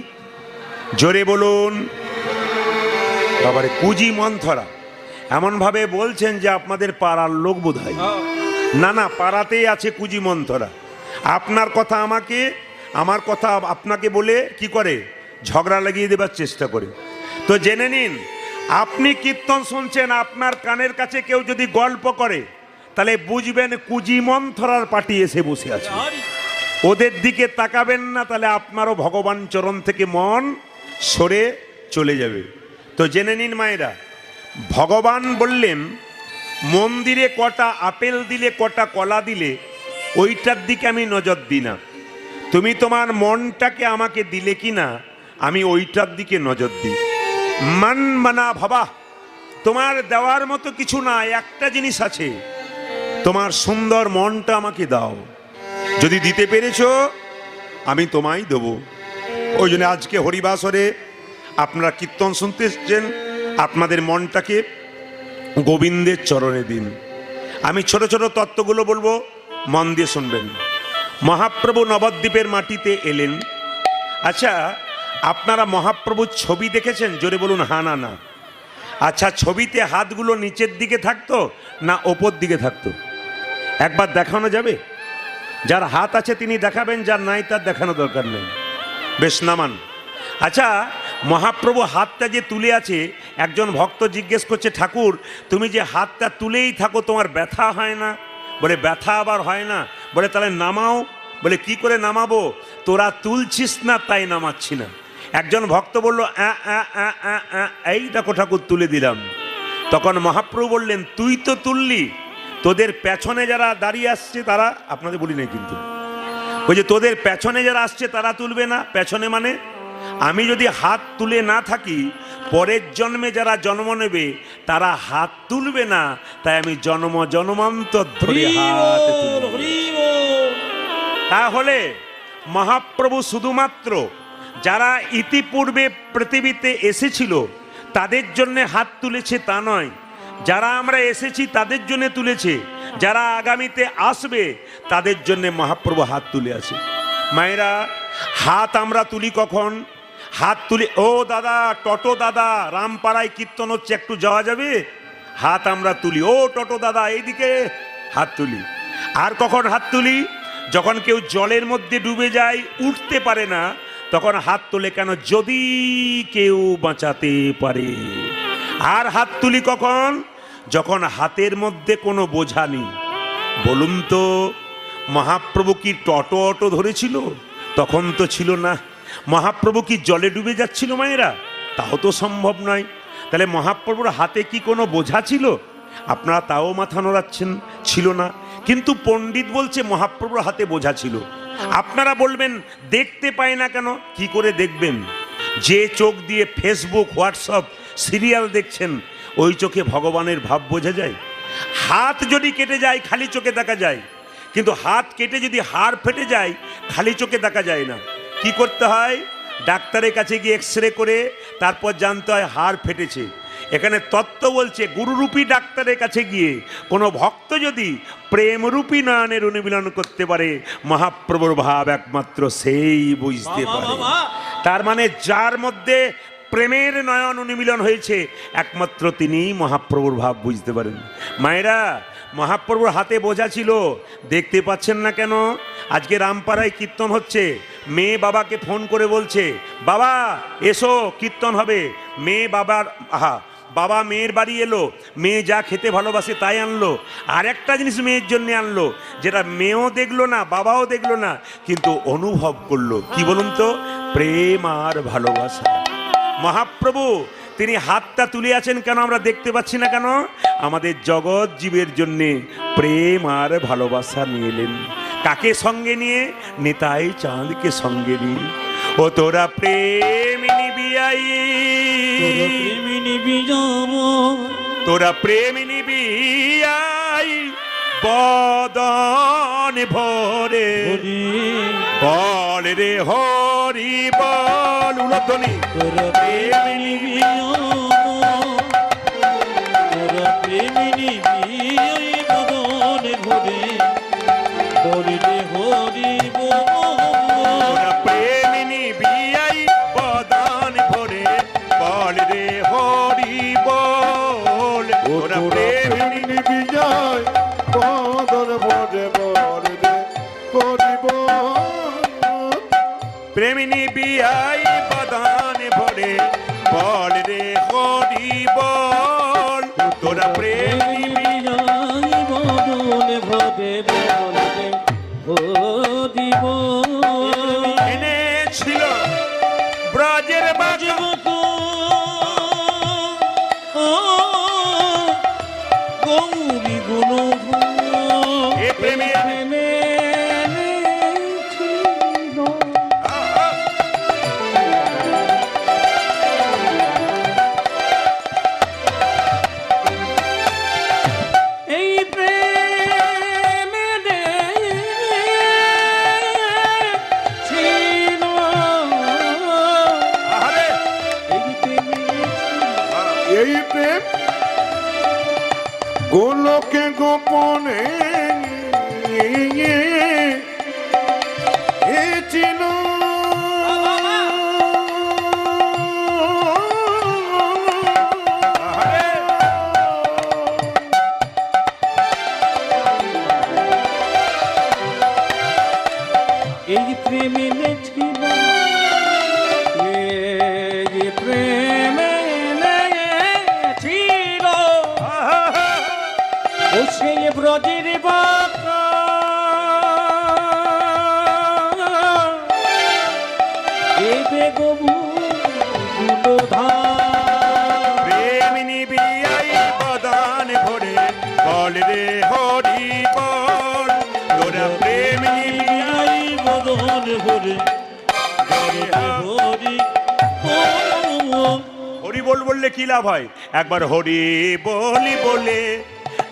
জোরে বলুন। বাবারে, কুজি মন্থরা। এমনভাবে বলছেন যে আপনাদের পাড়ার লোক বোধ হয়। না না, পাড়াতেই আছে কুজি মন্থরা। আপনার কথা আমাকে, আমার কথা আপনাকে বলে কি করে, ঝগড়া লাগিয়ে দেবার চেষ্টা করে। তো জেনে নিন, আপনি কীর্তন শুনছেন, আপনার কানের কাছে কেউ যদি গল্প করে, তাহলে বুঝবেন কুজি মন্থরার পার্টি এসে বসে আছে। ওদের দিকে তাকাবেন না, তাহলে আপনারও ভগবান চরণ থেকে মন সরে চলে যাবে। তো জেনে নিন মায়েরা, ভগবান বললেন মন্দিরে কটা আপেল দিলে, কটা কলা দিলে, ওইটার দিকে আমি নজর দিই না। তুমি তোমার মনটাকে আমাকে দিলে কি না, আমি ওইটার দিকে নজর দিই। মান মানা ভাবা, তোমার দেওয়ার মতো কিছু না, একটা জিনিস আছে, তোমার সুন্দর মনটা আমাকে দাও। যদি দিতে পেরেছো, আমি তোমায় দেবো। ওই জন্য আজকে হরিবাসরে আপনারা কীর্তন শুনতে এসছেন, আপনাদের মনটাকে গোবিন্দের চরণে দিন। আমি ছোট ছোট তত্ত্বগুলো বলবো, মন দিয়ে শুনবেন। মহাপ্রভু নবদ্বীপের মাটিতে এলেন। আচ্ছা, আপনারা মহাপ্রভুর ছবি দেখেছেন? জোরে বলুন হ্যাঁ না না। আচ্ছা, ছবিতে হাতগুলো নিচের দিকে থাকতো না ওপর দিকে থাকতো? একবার দেখানো যাবে? যার হাত আছে তিনি দেখাবেন, যার নাই তার দেখানো দরকার নেই। বেশ, নামান। আচ্ছা, মহাপ্রভু হাতটা যে তুলে আছে, একজন ভক্ত জিজ্ঞেস করছে, ঠাকুর তুমি যে হাতটা তুলেই থাকো, তোমার ব্যথা হয় না? বলে ব্যথা আবার হয় না। বলে তাহলে নামাও। বলে কি করে নামাবো? তোরা তুলছিস না তাই নামাচ্ছি না। একজন ভক্ত বলল, এই দেখো ঠাকুর তুলে দিলাম। তখন মহাপ্রভু বললেন, তুই তো তুললি, তোদের পেছনে যারা দাঁড়িয়ে আসছে তারা, আপনাদের বলি নাই কিন্তু, ওই যে তোদের পেছনে যারা আসছে তারা তুলবে না। পেছনে মানে আমি যদি হাত তুলে না থাকি, পরের জন্মে যারা জন্ম নেবে তারা হাত তুলবে না, তাই আমি জন্ম জন্মান্তর ধরে হাত তুলব। তাহলে মহাপ্রভু শুধুমাত্র যারা ইতিপূর্বে পৃথিবীতে এসেছিল তাদের জন্য হাত তুলেছে তা নয়, যারা আমরা এসেছি তাদের জন্য তুলেছে, যারা আগামীতে আসবে তাদের জন্য মহাপ্রভু হাত তুলে আছে। মায়েরা, হাত আমরা তুলি কখন? হাত তুলি, ও দাদা, টোটো দাদা, রামপাড়ায় কীর্তন হচ্ছে, একটু যাওয়া যাবে? হাত আমরা তুলি, ও টোটো দাদা এইদিকে, হাত তুলি। আর কখন হাত তুলি? যখন কেউ জলের মধ্যে ডুবে যায়, উঠতে পারে না, তখন হাত তোলে কেন? যদি কেউ বাঁচাতে পারে। আর হাত তুলি কখন? যখন হাতের মধ্যে কোনো বোঝা নেই। বলুন তো, মহাপ্রভু কি টটো অটো ধরেছিল? তখন তো ছিল না। মহাপ্রভু কি জলে ডুবে যাচ্ছিল মায়েরা? তাও তো সম্ভব নয়। তাহলে মহাপ্রভুর হাতে কি কোনো বোঝা ছিল? আপনারা তাও মাথা নোড়াচ্ছেন, ছিল না। কিন্তু পণ্ডিত বলছে মহাপ্রভুর হাতে বোঝা ছিল। আপনারা বলবেন দেখতে পায় না কেন? কি করে দেখবেন? যে চোখ দিয়ে ফেসবুক, হোয়াটসঅ্যাপ, সিরিয়াল দেখছেন, ওই চোখে ভগবানের ভাব বোঝা যায়? হাত যদি কেটে যায় খালি চোখে দেখা যায়, কিন্তু হাত কেটে যদি হাড় ফেটে যায় খালি চোখে দেখা যায় না। কি করতে হয়? ডাক্তারের কাছে গিয়ে এক্সরে করে তারপর জানতে হয় হাড় ফেটেছে। এখানে তত্ত্ব বলছে গুরুরূপী ডাক্তারের কাছে গিয়ে কোনো ভক্ত যদি প্রেমরূপী নয়নের অনুমিলন করতে পারে, মহাপ্রভুর ভাব একমাত্র সেই বুঝতে পারে। তার মানে যার মধ্যে প্রেমের নয়ন অনুমিলন হয়েছে একমাত্র তিনিই মহাপ্রভুর ভাব বুঝতে পারেন। মায়েরা, মহাপ্রভুর হাতে বোঝা ছিল, দেখতে পাচ্ছেন না কেন? আজকে রামপাড়ায় কীর্তন হচ্ছে, মেয়ে বাবাকে ফোন করে বলছে, বাবা এসো কীর্তন হবে। মেয়ে বাবার বাবা মেয়ের বাড়ি এলো, মেয়ে যা খেতে ভালোবাসে তাই আনলো। আর একটা জিনিস মেয়ের জন্য আনলো, যেটা মেয়েও দেখলো না, বাবাও দেখলো না, কিন্তু অনুভব করলো। কি বলুন তো? প্রেম আর ভালোবাসা। মহাপ্রভু তিনি হাতটা তুলে আছেন কেন? আমরা দেখতে পাচ্ছি না কেন? আমাদের জগৎ জীবের জন্যে প্রেম আর ভালোবাসা নিয়ে এলেন। কাকে সঙ্গে নিয়ে? নিতাই চাঁদকে সঙ্গে নিয়ে। ও তোরা প্রেম নিবি আই, প্রেমী নিবি যাব, তোরা প্রেম নিবি আই, বদন ভরে বল রে হরি বল। উলধ্বনি। তোরা প্রেমী নিবি তোরা প্রেমী নিবি বদনে ভরে বলিলে হরি বল। তোরা প্রেম নিবি আই, বদন ভরে বল রে হরি বল। তোরা প্রেম নিবি যায় বদন ভরে বল রে করিব। প্রেম নিবি আই, বদন ভরে বল রে হরি বল। তোরা প্রেম নিবি বদনে ভরে বলিলে হরি বল। এনেছিল ব্রজের বাজব গৌরী গুণ এ প্রেমে এই প্রেম গোলকে গোপনে ছিল। এই প্রেমে ছিল, এই প্রেমে ছিল ও সেই ব্রজের বাঁকা এবে গবু গুণধার। প্রেম নিবি আই, বদন ভরে বল রে হরি বল। তোরা প্রেম নিবি আই, বদনে ভরে হরি বল। হরি বল বললে কি লাভ হয়? একবার হরি বলি বলে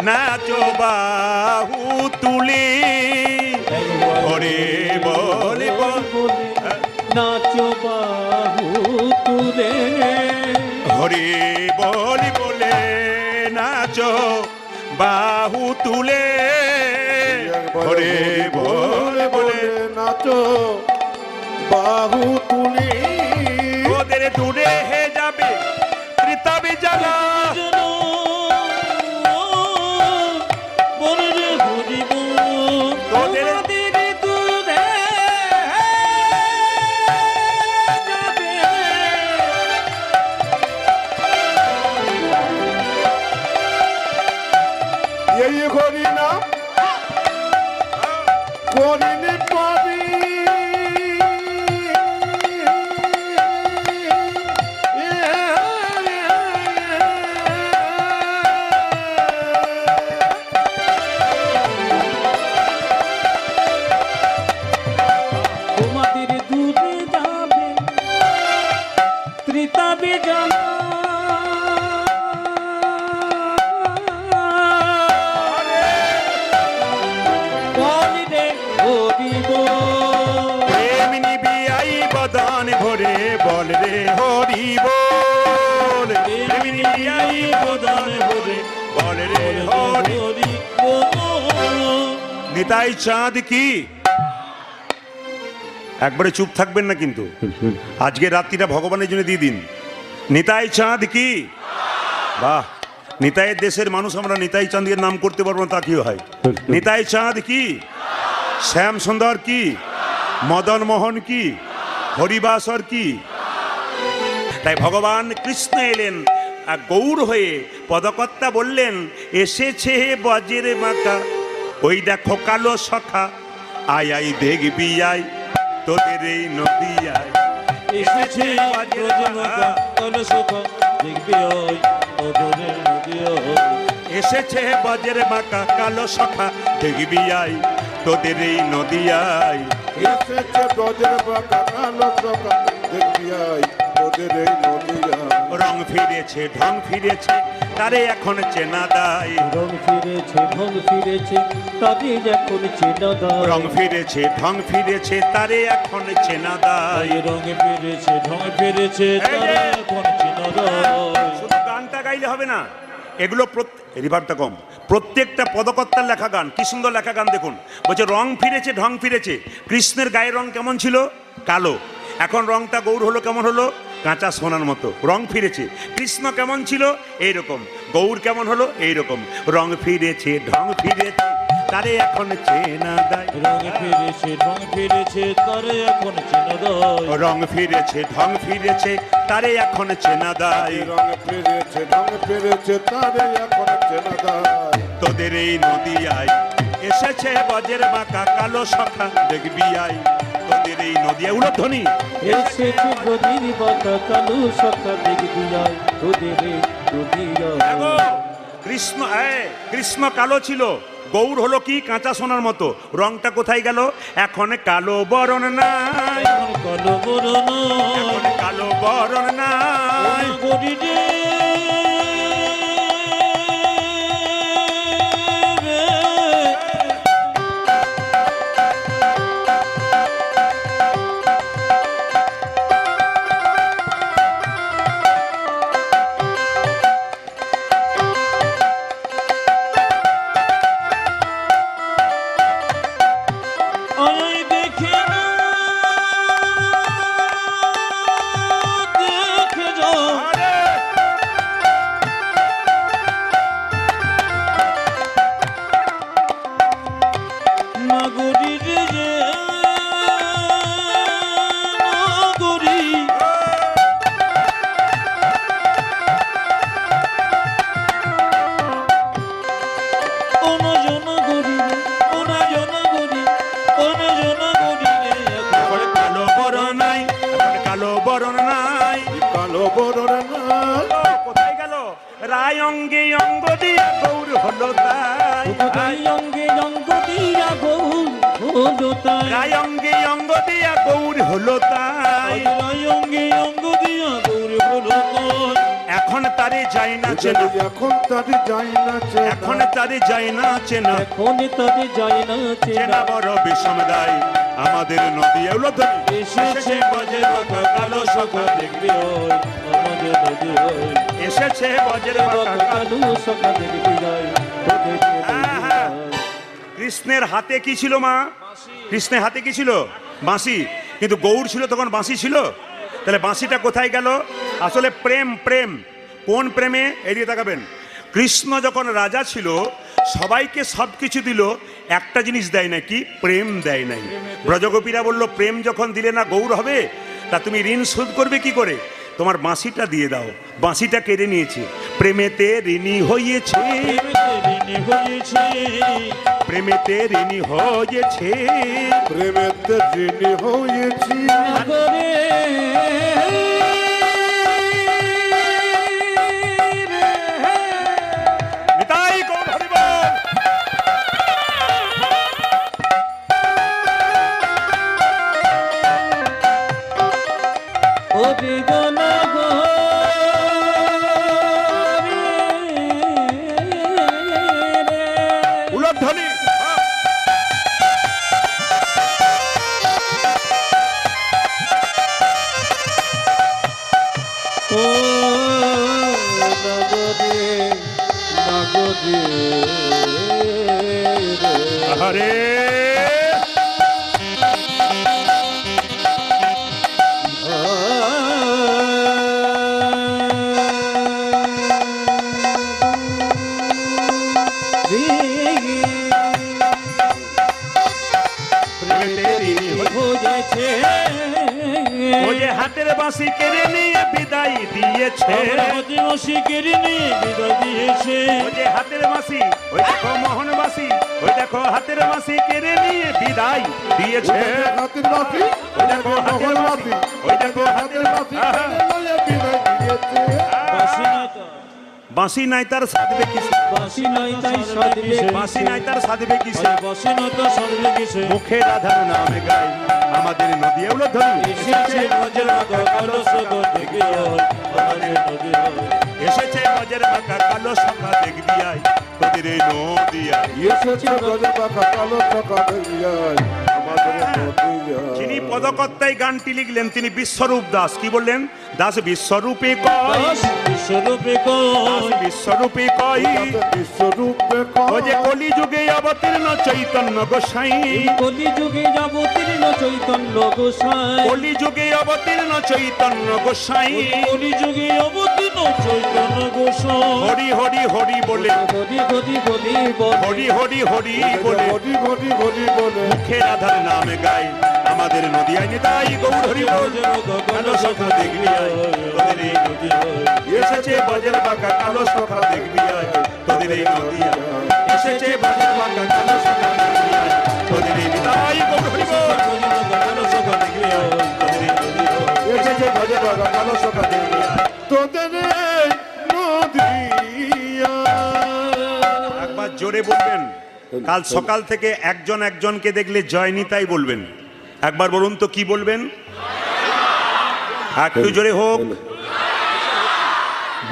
নাচো বাহু তুলি। হরি বলি বল, নাচো বাহু তুলে। হরি বলি বলে নাচো বাহু তুলে। হরি বল বলে নাচো বাহু তুলি। ওদের দূরে হে যাবে ত্রিতাবে জ্বালা। তোদের করিনি পারি তোমাদের দুধে যাবে ত্রিতাবে জানা বলিলে হরিব প্রেম নিবিয়াই বদন ভরে বল রে হরি বল প্রেম নিবিয়াই বদন ভরে বল রে হরি নিতাই চাঁদ কি একবারে চুপ থাকবেন না কিন্তু আজকে রাত্রিটা ভগবানের জন্য দিয়ে দিন নিতাই চাঁদ কি বাহ নিতাইয়ের দেশের মানুষ আমরা নিতাই চাঁদের নাম করতে পারবো না তা কি হয় নিতাই চাঁদ কি শ্যাম সুন্দর কি মদন মোহন কি হরিবাসর কি তাই ভগবান কৃষ্ণ এলেন আর গৌর হয়ে পদকর্তা বললেন এসেছে বজ্রের মাকা ওই দেখো কালো সখা আই আই দেখবি আই তোদের এই নদী আয় এসেছে ব্রজমাতা কলসখা দেখবি ওই ওদের নদী ওই এসেছে বজ্রের মাকা কালো সখা দেখবি আই তোদের এই নদী আয় এসেছে ব্রজের বাঁকা কালো সখা দেখবি আই তোদের এই নদিয়া রং ফিরেছে ঢং ফিরেছে তারে এখন চেনা দায় রং ফিরেছে ঢং ফিরেছে তাদের এখন চেনা দায় রং ফিরেছে ঢং ফিরেছে তারে এখন চেনা দায় রং ফিরেছে ঢং ফিরেছে তারা এখন চেনা দায় শুধু গানটা গাইলে হবে না এগুলো রিভার্বটা কম প্রত্যেকটা পদকর্তার লেখা গান কি সুন্দর লেখা গান দেখুন বলছে রং ফিরেছে ঢং ফিরেছে কৃষ্ণের গায়ের রং কেমন ছিল কালো এখন রংটা গৌর হলো কেমন হলো কাঁচা সোনার মতো রং ফিরেছে কৃষ্ণ কেমন ছিল এইরকম গৌর কেমন হলো এইরকম রং ফিরেছে ঢং ফিরেছে তারে এখন চেনা দায় রং ফিরেছে ঢং ফিরেছে তারে এখন চেনা দায় রং ফিরেছে ঢং ফিরেছে তারে এখন চেনা দায় রং ফিরেছে ঢং ফিরেছে তারে এখন চেনা দায় তোদের এই নদী আয় এসেছে বজ্রের বাঁকা কালো সখা দেখবি আয় তোদের এই নদী আয় উলধ্বনি এসেছে নদীর বাঁকা কালো সখা দেখবি আয় তোদের নদী দেখো, কৃষ্ণ কালো ছিল গৌর হলো কি কাঁচা সোনার মতো রংটা কোথায় গেল এখন কালো বরণ নাই এখন কালো বরণ এখন কালো বরণ নাই করি রে কোথায় গেল রায় অঙ্গে অঙ্গ দিয়া গৌর হলো তাই অঙ্গে অঙ্গ দিয়া গৌর হলো তাই রায় অঙ্গে অঙ্গ দিয়া গৌর হলো তাই অঙ্গে অঙ্গ দিয়া গৌর হলো তাই এখন তারে যায় না চেনা এখন তারে যায় না চেনা এখন তারে যায় না চেনা এখন তাদের যায় না চেনা চেনা বড় বিষম দায় আমাদের নদী উলধ্বনি এসেছে বজ্রের বাঁকা কালো সখা দেখবি ওই আমাদের নদী ওই এসেছে বজ্রের বাঁকা কালো সখা দেখবি ওই তোদের হ্যাঁ, হ্যাঁ। কৃষ্ণের হাতে কি ছিল মা কৃষ্ণের হাতে কি ছিল বাঁশি কিন্তু গৌর ছিল তখন বাঁশি ছিল তাহলে বাঁশিটা কোথায় গেল আসলে প্রেম প্রেম কোন প্রেমে এদিকে তাকাবেন কৃষ্ণ যখন রাজা ছিল সবাইকে সব কিছু দিল একটা জিনিস দেয় নাকি প্রেম দেয় নাই ব্রজগোপীরা বলল প্রেম যখন দিলে না গৌর হবে তা তুমি ঋণ শোধ করবে কি করে তোমার বাঁশিটা দিয়ে দাও বাঁশিটা কেড়ে নিয়েছে প্রেমেতে ঋণী হয়েছে প্রেমেতে ঋণী হয়েছে, প্রেমেতে ঋণী হয়েছি। করে নিতাই গৌর হরি বল। ও বেগন গো উলধ্বনি। ও নগরে নগরে আরে ও যে হাতের বাঁশি কেড়ে নিয়ে বিদায় দিয়েছে, ও যে হাতের বাঁশি, ওই দেখো মোহন বাঁশি, ওই দেখো হাতের বাঁশি কেড়ে নিয়ে বিদায় দিয়েছে, হাতের বাসি, ওই দেখো হাতের বাঁশি, ওই দেখো হাতের বাঁশি। বাঁশি নাই তার সাধবে কিসে, বাঁশি নাই তার সাধবে কিসে, মুখে রাধার নামে গাই আমাদের নদী উলধ্বনি। এসেছে বজের বাঁকা কালো শাখা দেখবি আয় তোদের এই নদিয়ায়। এসেছে গজের বাঁকা কালো শাখা দেখবি আয় আমাদের নদিয়ায়। যিনি পদকর্তায় গানটি লিখলেন তিনি বিশ্বরূপ দাস। কি বললেন? দাস বিশ্বরূপে কয়, দাস বিশ্বরূপে কয়, বিশ্বরূপে ও যে কলিযুগে অবতীর্ণ চৈতন্য গোসাই, কলিযুগে যাবতীর্ণ চৈতন্য গোসাই, কলিযুগে অবতীর্ণ চৈতন্য গোসাই, কলিযুগে অবতীর্ণ চৈতন্য গোসাই, হরি হরি হরি বলে, হরি হরি হরি বল, হরি হরি হরি বলে, ঘটি ঘটি ঘটি বলে মুখে রাধার নামে গাই আমাদের নদিয়ায়। নিতাই গৌর হরি বল। কালো শাখা দেখবি আয় তোদের এই নদিয়ায়। এসেছে বজের বাঁকা কালো শাখা দেখবি আয় তোদের এই নদিয়ায়। এসেছে বজের বাঁকা কালো শাখা দেখবি আয় তোদের এই। নিতাই গৌর হরি বল। তোদের এই নদিয়ায়। এসেছে বজের বাঁকা কালো শাখা দেখবি আয়। তোদের এই নদিয়া। একবার জোরে বলবেন। কাল সকাল থেকে একজন একজনকে দেখলে জয় নিতাই বলবেন। একবার বলুন তো কি বলবেন? একটু জোরে হোক।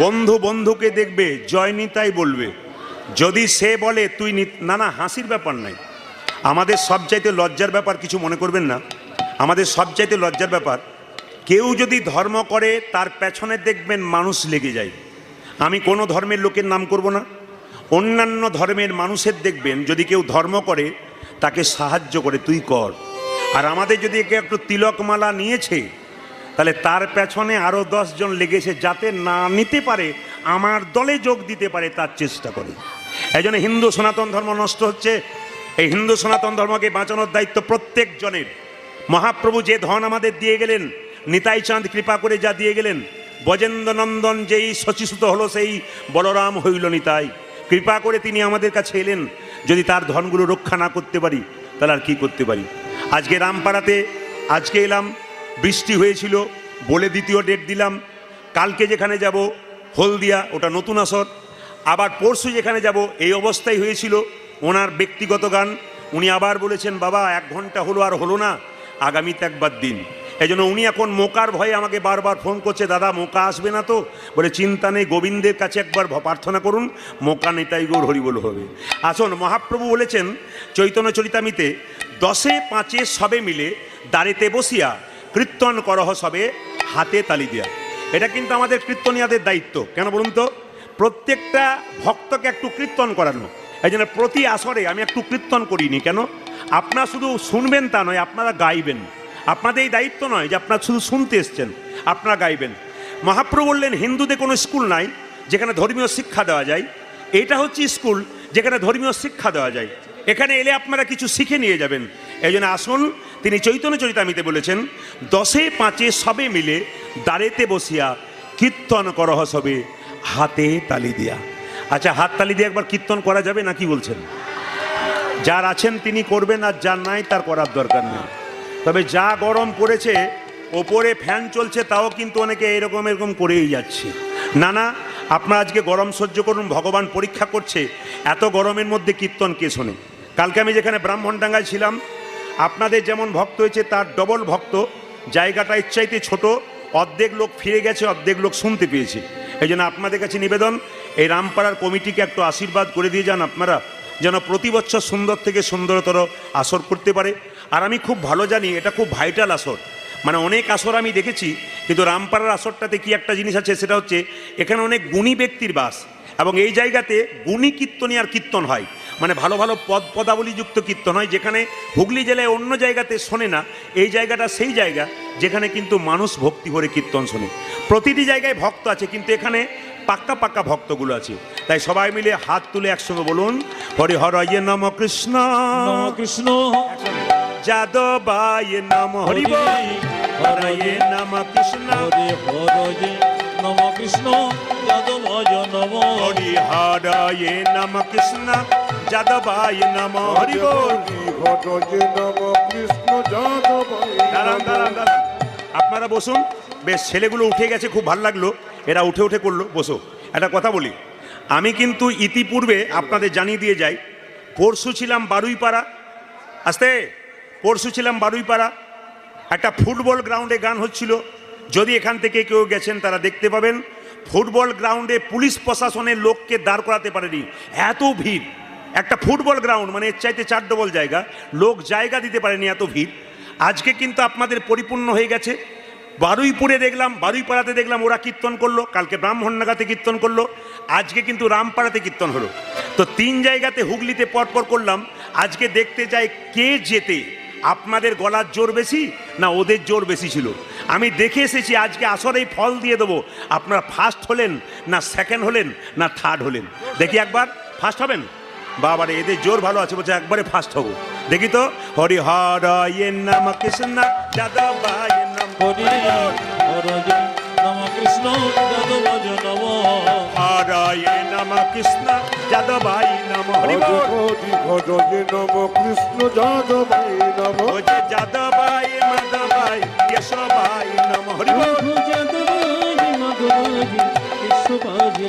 বন্ধু বন্ধুকে দেখবে জয় নিতাই বলবে। যদি সে বলে তুই না না, হাসির ব্যাপার নাই। আমাদের সবচাইতে লজ্জার ব্যাপার, কিছু মনে করবেন না, আমাদের সবচাইতে লজ্জার ব্যাপার, কেউ যদি ধর্ম করে তার পেছনে দেখবেন মানুষ লেগে যায়। আমি কোনো ধর্মের লোকের নাম করব না, অন্যান্য ধর্মের মানুষের দেখবেন যদি কেউ ধর্ম করে তাকে সাহায্য করে, তুই কর। আর আমাদের যদি কেউ একটু তিলকমালা নিয়েছে তাহলে তার পেছনে আরও 10 জন লেগেছে যাতে না নিতে পারে, আমার দলে যোগ দিতে পারে তার চেষ্টা করে। এই জন্য হিন্দু সনাতন ধর্ম নষ্ট হচ্ছে। এই হিন্দু সনাতন ধর্মকে বাঁচানোর দায়িত্ব প্রত্যেক জনের। মহাপ্রভু যে ধন আমাদের দিয়ে গেলেন, নিতাই চাঁদ কৃপা করে যা দিয়ে গেলেন, ব্রজেন্দ্র নন্দন যেই শচীসুত হলো সেই বলরাম হইল নিতাই। কৃপা করে তিনি আমাদের কাছে এলেন। যদি তার ধনগুলো রক্ষা না করতে পারি তাহলে আর কী করতে পারি? আজকে রামপাড়াতে আজকে এলাম, বৃষ্টি হয়েছিল বলে দ্বিতীয় ডেট দিলাম। কালকে যেখানে যাব হলদিয়া, ওটা নতুন আসর। আবার পরশু যেখানে যাব এই অবস্থাই হয়েছিল। ওনার ব্যক্তিগত গান, উনি আবার বলেছেন বাবা 1 ঘন্টা হলো আর হলো না, আগামীতে একবার দিন। এই জন্য উনি এখন মোকার ভয়ে আমাকে বারবার ফোন করছে, দাদা মোকা আসবে না তো? বলে চিন্তা নেই, গোবিন্দের কাছে একবার প্রার্থনা করুন, মোকা নিতাই গৌর হরিবোল হবে। আসুন, মহাপ্রভু বলেছেন চৈতন্য চরিতামিতে, 10 5 সবে মিলে দাঁড়িতে বসিয়া কীর্তন করহ সবে হাতে তালি দিয়া। এটা কিন্তু আমাদের কীর্তনিয়াদের দায়িত্ব। কেন বলুন তো? প্রত্যেকটা ভক্তকে একটু কীর্তন করানো। এই জন্য প্রতি আসরে আমি একটু কীর্তন করিনি। কেন? আপনারা শুধু শুনবেন তা নয়, আপনারা গাইবেন। আপনাদের এই দায়িত্ব নয় যে আপনারা শুধু শুনতে এসছেন, আপনারা গাইবেন। মহাপ্রভু বললেন হিন্দুদের কোনো স্কুল নাই যেখানে ধর্মীয় শিক্ষা দেওয়া যায়। এটা হচ্ছে স্কুল যেখানে ধর্মীয় শিক্ষা দেওয়া যায়। এখানে এলে আপনারা কিছু শিখে নিয়ে যাবেন। এই জন্য আসুন, তিনি চৈতন্য চরিতামিতে বলেছেন 10 5 সবে মিলে দাঁড়েতে বসিয়া কীর্তন করহ সবে হাতে তালি দিয়া। আচ্ছা, হাত তালি দিয়ে একবার কীর্তন করা যাবে না কি বলছেন? যার আছেন তিনি করবেন, আর যার নাই তার করার দরকার নেই। তবে যা গরম পড়েছে, ওপরে ফ্যান চলছে তাও কিন্তু অনেকে এরকম এরকম করেই যাচ্ছে। না না, আপনারা আজকে গরম সহ্য করুন, ভগবান পরীক্ষা করছে। এত গরমের মধ্যে কীর্তন কে শোনে? কালকে আমি যেখানে ব্রাহ্মণডাঙ্গায় ছিলাম, আপনাদের যেমন ভক্ত হয়েছে তার ডবল ভক্ত। জায়গাটা ইচ্ছাইতে ছোট, অর্ধেক লোক ফিরে গেছে, অর্ধেক লোক শুনতে পেয়েছে। এই জন্য আপনাদের কাছে নিবেদন, এই রামপাড়ার কমিটিকে একটু আশীর্বাদ করে দিয়ে যান আপনারা, যেন প্রতি বছর সুন্দর থেকে সুন্দরতর আসর করতে পারে। আর আমি খুব ভালো জানি এটা খুব ভাইটাল আসর, মানে অনেক আসর আমি দেখেছি, কিন্তু রামপাড়ার আসরটাতে কি একটা জিনিস আছে, সেটা হচ্ছে এখানে অনেক গুণী ব্যক্তির বাস, এবং এই জায়গাতে গুণী কীর্তনিয়ার কীর্তন হয়, মানে ভালো ভালো পদাবলীযুক্ত কীর্তন হয়, যেখানে হুগলি জেলায় অন্য জায়গাতে শোনে না। এই জায়গাটা সেই জায়গা যেখানে কিন্তু মানুষ ভক্তি ভরে কীর্তন শোনে। প্রতিটি জায়গায় ভক্ত আছে, কিন্তু এখানে পাক্কা পাক্কা ভক্তগুলো আছে। তাই সবাই মিলে হাত তুলে একসঙ্গে বলুন, হরি হরয়ে নম কৃষ্ণ নম কৃষ্ণ যাদবায় নম হরি বল, হরয়ে নম কৃষ্ণ হরে হরে নম কৃষ্ণ যাদবায় নম হরি হরয়ে নম কৃষ্ণ যাদবায় নম হরি বল। হরয়ে নম কৃষ্ণ যাদবায় দাঁড়ান দাঁড়ান দাঁড়ান, আপনারা বসুন। বেশ, ছেলেগুলো উঠে গেছে, খুব ভালো লাগলো, এরা উঠে উঠে করলো। বসো, একটা কথা বলি, আমি কিন্তু ইতিপূর্বে আপনাদের জানিয়ে দিয়ে যাই, পরশু ছিলাম বারুইপাড়া, আসতে পরশু ছিলাম বারুইপাড়া, একটা ফুটবল গ্রাউন্ডে গান হচ্ছিল। যদি এখান থেকে কেউ গেছেন তারা দেখতে পাবেন, ফুটবল গ্রাউন্ডে পুলিশ প্রশাসনের লোককে দাঁড় করাতে পারেনি, এত ভিড়। একটা ফুটবল গ্রাউন্ড মানে এর চাইতে 4 ডবল জায়গা, লোক জায়গা দিতে পারেনি, এত ভিড়। আজকে কিন্তু আপনাদের পরিপূর্ণ হয়ে গেছে। বারুইপুরে দেখলাম, বারুইপাড়াতে দেখলাম ওরা কীর্তন করলো, কালকে ব্রাহ্মণডাঙ্গাতে কীর্তন করলো, আজকে কিন্তু রামপাড়াতে কীর্তন হলো। তো 3 জায়গাতে হুগলিতে পরপর করলাম। আজকে দেখতে যাই কে জেতে, আপনাদের গলার জোর বেশি না ওদের জোর বেশি ছিল। আমি দেখে এসেছি, আজকে আসরেই ফল দিয়ে দেবো, আপনারা ফার্স্ট হলেন না সেকেন্ড হলেন না থার্ড হলেন। দেখি একবার ফার্স্ট হবেন? বাবারে, এদের জোর ভালো আছে, বলছে একবারে ফার্স্ট হবো। দেখি তো, হরি হরয়ে নম কৃষ্ণ যাদবায় নম হরে হরে নম কৃষ্ণ যাদবায় নম হরয়ে নম কৃষ্ণ যাদবায় নম হরি বল। হরয়ে নম কৃষ্ণ যাদবায় নম ও যে যাদবায় মাধবায় কেশবায় নম হরি বল। যাদবায় মাধবায় কেশবায়